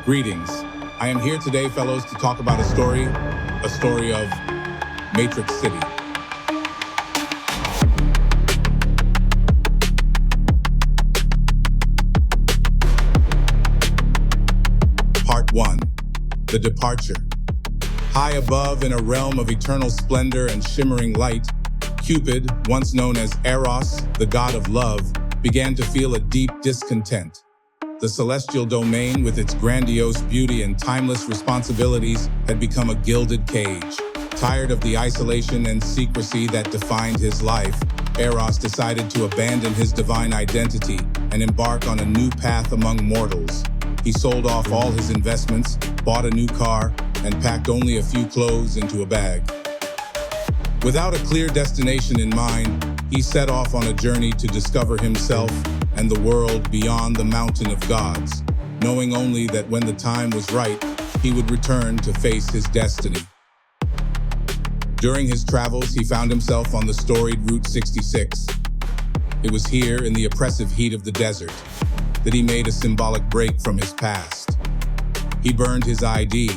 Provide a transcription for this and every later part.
Greetings. I am here today, fellows, to talk about a story of Matrix City. Part 1. The Departure. High above in a realm of eternal splendor and shimmering light, Cupid, once known as Eros, the god of love, began to feel a deep discontent. The celestial domain, with its grandiose beauty and timeless responsibilities, had become a gilded cage. Tired of the isolation and secrecy that defined his life, Eros decided to abandon his divine identity and embark on a new path among mortals. He sold off all his investments, bought a new car, and packed only a few clothes into a bag. Without a clear destination in mind, he set off on a journey to discover himself and the world beyond the mountain of gods, knowing only that when the time was right, he would return to face his destiny. During his travels, he found himself on the storied Route 66. It was here, in the oppressive heat of the desert, that he made a symbolic break from his past. He burned his ID,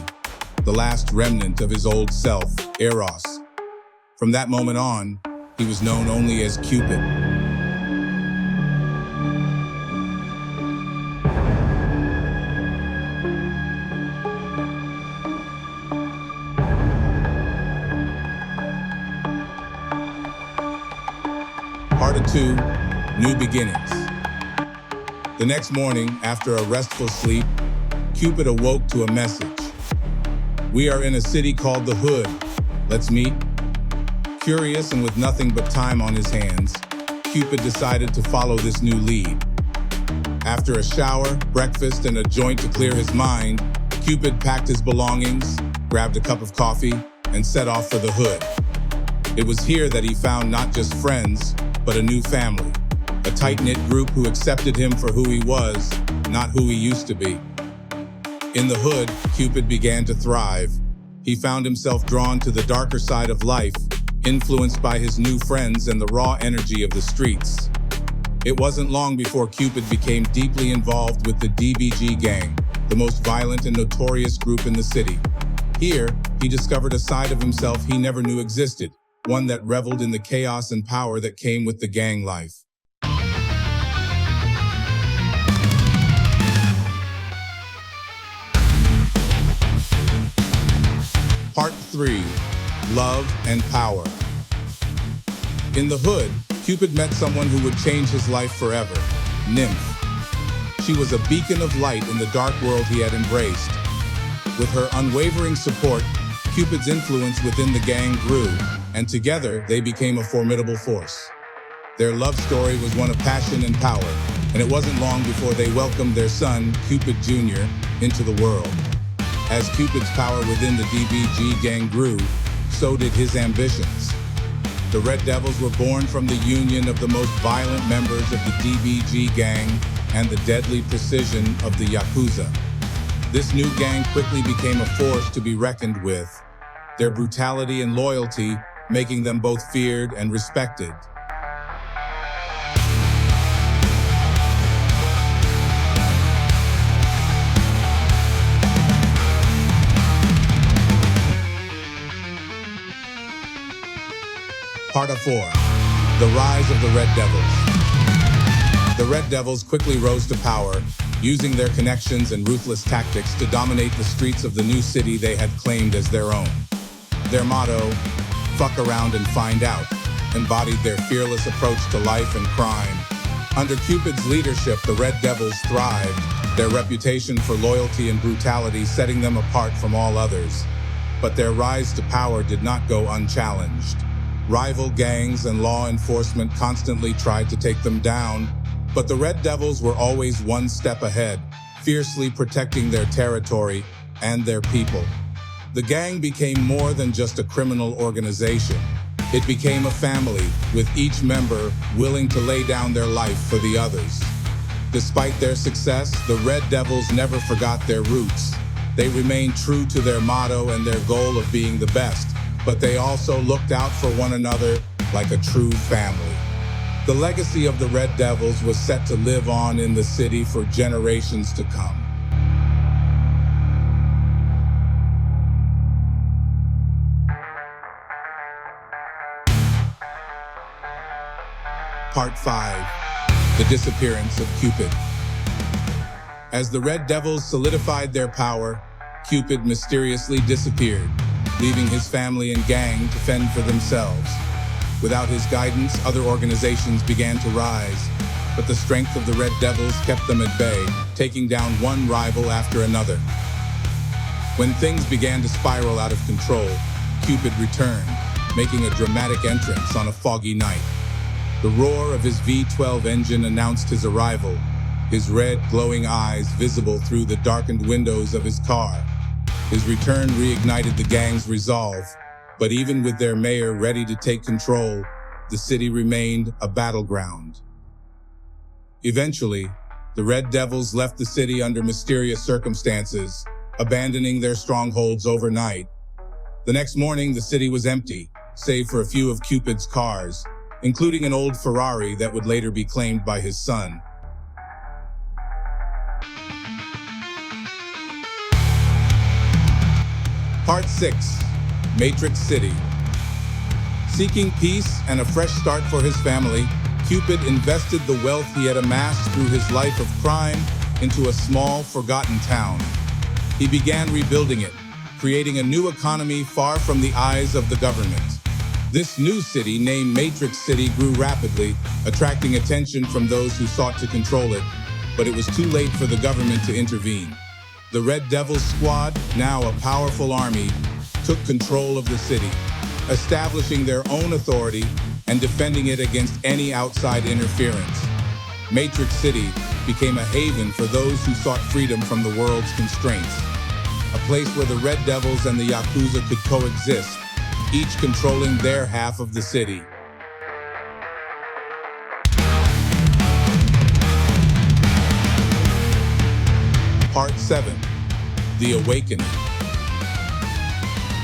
the last remnant of his old self, Eros. From that moment on, he was known only as Cupid. Part 2, New Beginnings. The next morning, after a restful sleep, Cupid awoke to a message. "We are in a city called the Hood. Let's meet." Curious and with nothing but time on his hands, Cupid decided to follow this new lead. After a shower, breakfast, and a joint to clear his mind, Cupid packed his belongings, grabbed a cup of coffee, and set off for the Hood. It was here that he found not just friends, but a new family, a tight-knit group who accepted him for who he was, not who he used to be. In the Hood, Cupid began to thrive. He found himself drawn to the darker side of life, influenced by his new friends and the raw energy of the streets. It wasn't long before Cupid became deeply involved with the DBG gang, the most violent and notorious group in the city. Here, he discovered a side of himself he never knew existed, one that reveled in the chaos and power that came with the gang life. Part 3, Love and Power. In the Hood, Cupid met someone who would change his life forever, Nymph. She was a beacon of light in the dark world he had embraced. With her unwavering support, Cupid's influence within the gang grew, and together they became a formidable force. Their love story was one of passion and power, and it wasn't long before they welcomed their son, Cupid Jr., into the world. As Cupid's power within the DBG gang grew, so did his ambitions. The Red Devils were born from the union of the most violent members of the DBG gang and the deadly precision of the Yakuza. This new gang quickly became a force to be reckoned with, their brutality and loyalty making them both feared and respected. Part 4, The Rise of the Red Devils. The Red Devils quickly rose to power, using their connections and ruthless tactics to dominate the streets of the new city they had claimed as their own. Their motto, "Fuck around and find out," embodied their fearless approach to life and crime. Under Cupid's leadership, the Red Devils thrived, their reputation for loyalty and brutality setting them apart from all others. But their rise to power did not go unchallenged. Rival gangs and law enforcement constantly tried to take them down, but the Red Devils were always one step ahead, fiercely protecting their territory and their people. The gang became more than just a criminal organization. It became a family, with each member willing to lay down their life for the others. Despite their success, the Red Devils never forgot their roots. They remained true to their motto and their goal of being the best, but they also looked out for one another like a true family. The legacy of the Red Devils was set to live on in the city for generations to come. Part 5. The Disappearance of Cupid. As the Red Devils solidified their power, Cupid mysteriously disappeared, leaving his family and gang to fend for themselves. Without his guidance, other organizations began to rise, but the strength of the Red Devils kept them at bay, taking down one rival after another. When things began to spiral out of control, Cupid returned, making a dramatic entrance on a foggy night. The roar of his V12 engine announced his arrival, his red, glowing eyes visible through the darkened windows of his car. His return reignited the gang's resolve, but even with their mayor ready to take control, the city remained a battleground. Eventually, the Red Devils left the city under mysterious circumstances, abandoning their strongholds overnight. The next morning, the city was empty, save for a few of Cupid's cars, including an old Ferrari that would later be claimed by his son. Part 6. Matrix City. Seeking peace and a fresh start for his family, Cupid invested the wealth he had amassed through his life of crime into a small, forgotten town. He began rebuilding it, creating a new economy far from the eyes of the government. This new city, named Matrix City, grew rapidly, attracting attention from those who sought to control it, but it was too late for the government to intervene. The Red Devils squad, now a powerful army, took control of the city, establishing their own authority and defending it against any outside interference. Matrix City became a haven for those who sought freedom from the world's constraints, a place where the Red Devils and the Yakuza could coexist, each controlling their half of the city. Part 7. The Awakening.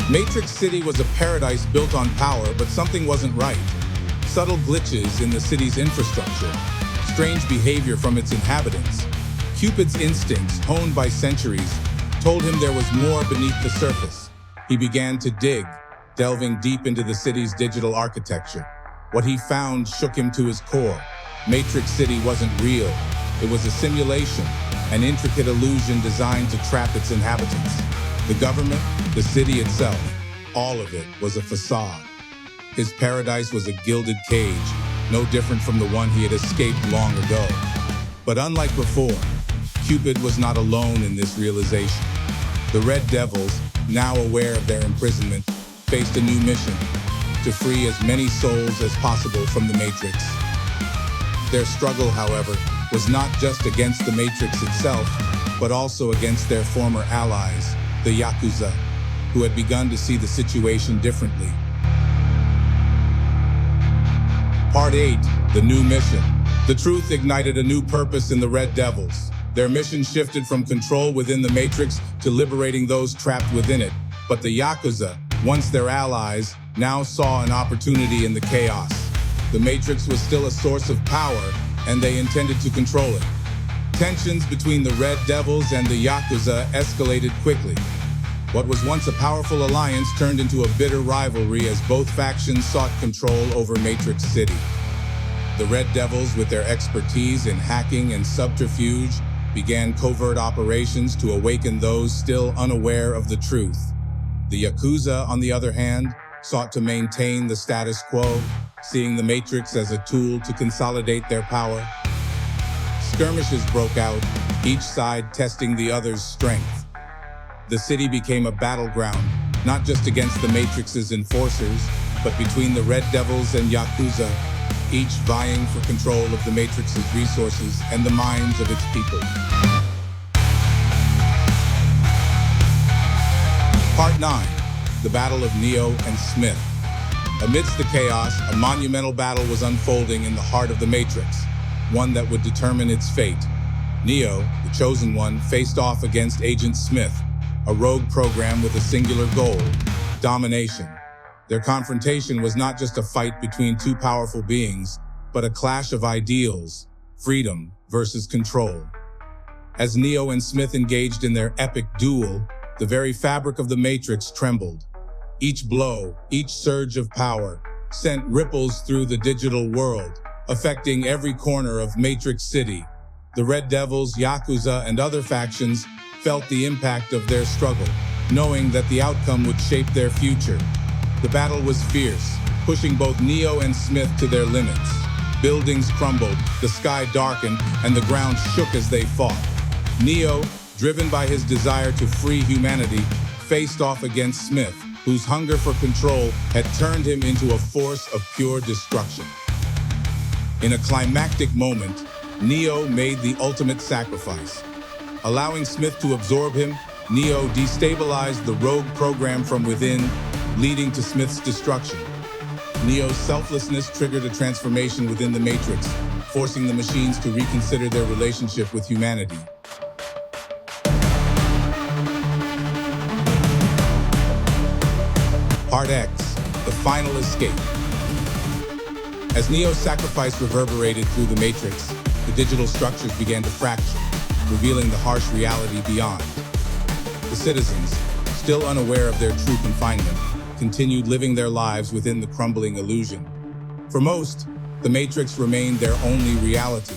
Matrix City was a paradise built on power, but something wasn't right. Subtle glitches in the city's infrastructure, strange behavior from its inhabitants. Cupid's instincts, honed by centuries, told him there was more beneath the surface. He began to dig, delving deep into the city's digital architecture. What he found shook him to his core. Matrix City wasn't real. It was a simulation, an intricate illusion designed to trap its inhabitants. The government, the city itself, all of it was a facade. His paradise was a gilded cage, no different from the one he had escaped long ago. But unlike before, Cupid was not alone in this realization. The Red Devils, now aware of their imprisonment, faced a new mission: to free as many souls as possible from the Matrix. Their struggle, however, was not just against the Matrix itself, but also against their former allies, the Yakuza, who had begun to see the situation differently. Part 8. The New Mission. The truth ignited a new purpose in the Red Devils. Their mission shifted from control within the Matrix to liberating those trapped within it. But the Yakuza, once their allies, now saw an opportunity in the chaos. The Matrix was still a source of power, and they intended to control it. Tensions between the Red Devils and the Yakuza escalated quickly. What was once a powerful alliance turned into a bitter rivalry as both factions sought control over Matrix City. The Red Devils, with their expertise in hacking and subterfuge, began covert operations to awaken those still unaware of the truth. The Yakuza, on the other hand, sought to maintain the status quo, seeing the Matrix as a tool to consolidate their power. Skirmishes broke out, each side testing the other's strength. The city became a battleground, not just against the Matrix's enforcers, but between the Red Devils and Yakuza, each vying for control of the Matrix's resources and the minds of its people. Part 9. The Battle of Neo and Smith. Amidst the chaos, a monumental battle was unfolding in the heart of the Matrix, one that would determine its fate. Neo, the Chosen One, faced off against Agent Smith, a rogue program with a singular goal: domination. Their confrontation was not just a fight between two powerful beings, but a clash of ideals: freedom versus control. As Neo and Smith engaged in their epic duel, the very fabric of the Matrix trembled. Each blow, each surge of power, sent ripples through the digital world, affecting every corner of Matrix City. The Red Devils, Yakuza, and other factions felt the impact of their struggle, knowing that the outcome would shape their future. The battle was fierce, pushing both Neo and Smith to their limits. Buildings crumbled, the sky darkened, and the ground shook as they fought. Neo, driven by his desire to free humanity, faced off against Smith, whose hunger for control had turned him into a force of pure destruction. In a climactic moment, Neo made the ultimate sacrifice. Allowing Smith to absorb him, Neo destabilized the rogue program from within, leading to Smith's destruction. Neo's selflessness triggered a transformation within the Matrix, forcing the machines to reconsider their relationship with humanity. Part X, the final escape. As Neo's sacrifice reverberated through the Matrix, the digital structures began to fracture, revealing the harsh reality beyond. The citizens, still unaware of their true confinement, continued living their lives within the crumbling illusion. For most, the Matrix remained their only reality.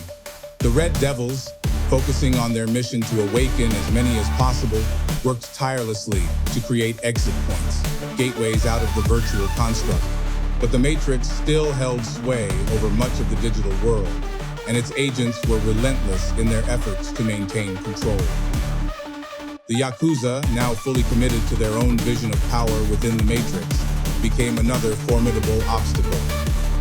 The Red Devils, focusing on their mission to awaken as many as possible, worked tirelessly to create exit points, gateways out of the virtual construct. But the Matrix still held sway over much of the digital world, and its agents were relentless in their efforts to maintain control. The Yakuza, now fully committed to their own vision of power within the Matrix, became another formidable obstacle.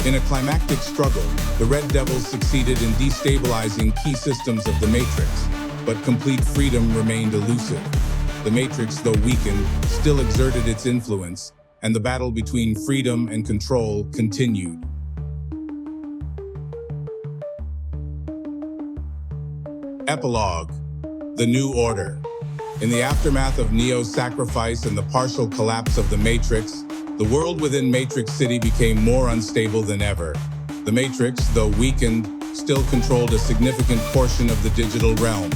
In a climactic struggle, the Red Devils succeeded in destabilizing key systems of the Matrix, but complete freedom remained elusive. The Matrix, though weakened, still exerted its influence, and the battle between freedom and control continued. Epilogue: The New Order. In the aftermath of Neo's sacrifice and the partial collapse of the Matrix, the world within Matrix City became more unstable than ever. The Matrix, though weakened, still controlled a significant portion of the digital realm.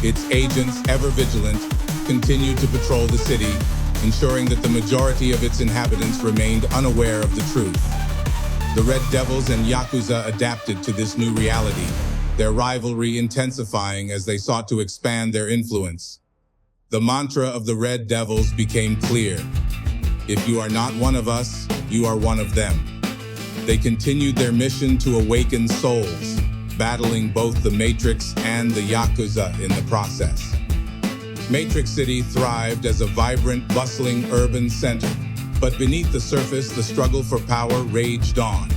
Its agents, ever vigilant, continued to patrol the city, ensuring that the majority of its inhabitants remained unaware of the truth. The Red Devils and Yakuza adapted to this new reality, their rivalry intensifying as they sought to expand their influence. The mantra of the Red Devils became clear: if you are not one of us, you are one of them. They continued their mission to awaken souls, battling both the Matrix and the Yakuza in the process. Matrix City thrived as a vibrant, bustling urban center, but beneath the surface, the struggle for power raged on.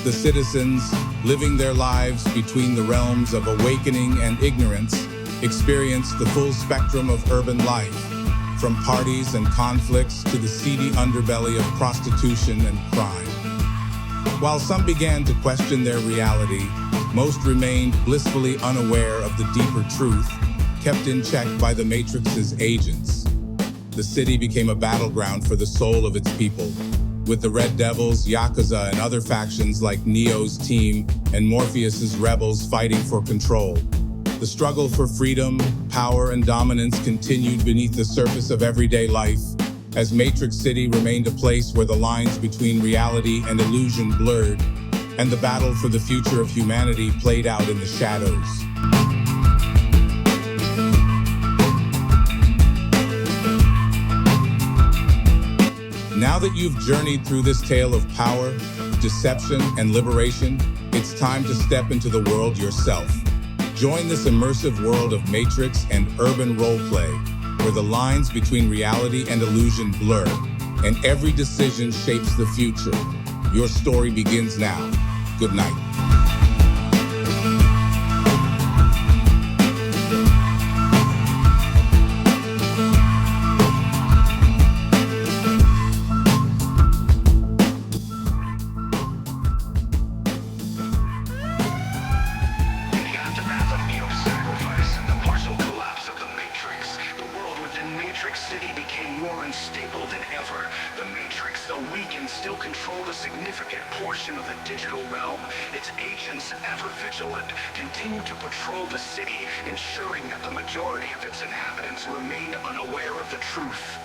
The citizens, living their lives between the realms of awakening and ignorance, experienced the full spectrum of urban life, from parties and conflicts to the seedy underbelly of prostitution and crime. While some began to question their reality, most remained blissfully unaware of the deeper truth, kept in check by the Matrix's agents. The city became a battleground for the soul of its people, with the Red Devils, Yakuza, and other factions like Neo's team and Morpheus's rebels fighting for control. The struggle for freedom, power, and dominance continued beneath the surface of everyday life, as Matrix City remained a place where the lines between reality and illusion blurred, and the battle for the future of humanity played out in the shadows. Now that you've journeyed through this tale of power, deception, and liberation, it's time to step into the world yourself. Join this immersive world of Matrix and urban roleplay, where the lines between reality and illusion blur, and every decision shapes the future. Your story begins now. Good night. Still controlled a significant portion of the digital realm. Its agents, ever vigilant, continue to patrol the city, ensuring that the majority of its inhabitants remain unaware of the truth.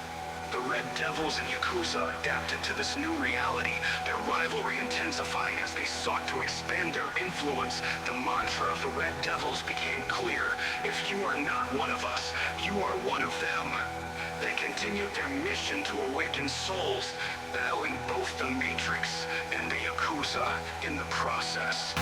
The Red Devils and Yakuza adapted to this new reality, their rivalry intensifying as they sought to expand their influence. The mantra of the Red Devils became clear. If you are not one of us, you are one of them. They continued their mission to awaken souls, battling both the Matrix and the Yakuza in the process.